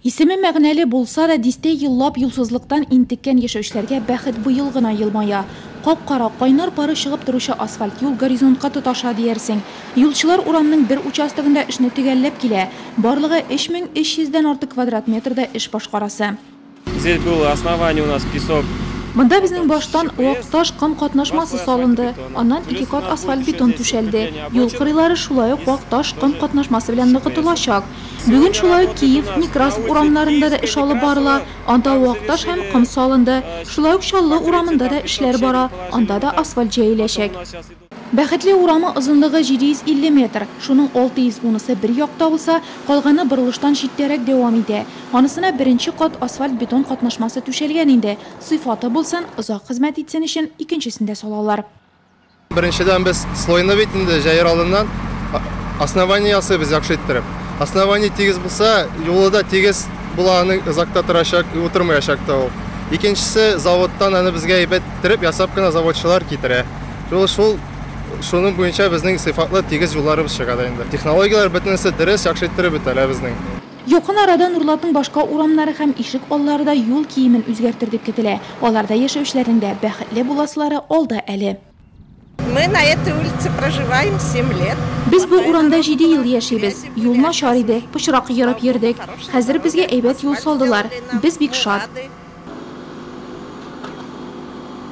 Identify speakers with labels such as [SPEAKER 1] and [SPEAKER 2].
[SPEAKER 1] Исеме мәгънәле булса да, дистә еллап юлсызлыктан интеккән яшәүчеләргә бәхет быел гына елмая. Кап-кара кайнар пары чыгып торучы асфальт юл горизонтка тоташа диярсең. Юлчылар урамның бер участогында эшне төгәлләп килә. Барлыгы 3300 артык квадрат метрда эш башкарасы.
[SPEAKER 2] Здесь было основание у нас песок.
[SPEAKER 1] Монда безнең баштан вак-таш ком катнашмасы салынды. Аннан 2 кат асфальт бетон түшәлде. Юл кырыйлары шулай ук вак-таш ком катнашмасы белән ныгытылачак. Бүген шулай ук Киев, Некрасов урамнарында да эш алып барыла. Анда вак-таш һәм ком салынды. Шулай ук Чаллы урамында да эшләр бара. Анда да асфальт җәеләчәк. Бәхетле урамы озынлыгы 750 метр. Шуның 610-сы бер якта булса, калганы борылыштан читтәрәк дәвам итә. Анысына беренче кат асфальт бетон катнашмасы түшәлгән инде. Сыйфаты булсын, озак хезмәт итсен өчен икенчесендә салалар.
[SPEAKER 3] Беренчедән без слойны бит инде җәер алдыннан основание ясыйбыз яхшы иттереп. Основание тигез булса, юлы да тигез буланы озакта торачак, утырмаячак та ул. Икенчесе заводтан аны безгә әйбәт иттереп ясап кына заводчылар китерә. Шуның буенча безнең сыйфатлы тигез юлларыбыз чыга да инде. Технологиялар бөтенесе дөрес яхшы иттереп бетәлә безнең.
[SPEAKER 1] Якын арада Нурлатның башка урамнары һәм ишек аллары да юл киемен үзгәртер дип көтелә. Аларда яшәүчеләрнең дә бәхетле буласылары алда әле.
[SPEAKER 4] Мы на этой улице проживаем 7 лет.
[SPEAKER 1] Без бу урамда 7 ел яшибез. Юл начар иде, пычрак ярып йөрдек. Хәзер безгә әйбәт юл салдылар. Без бик шат.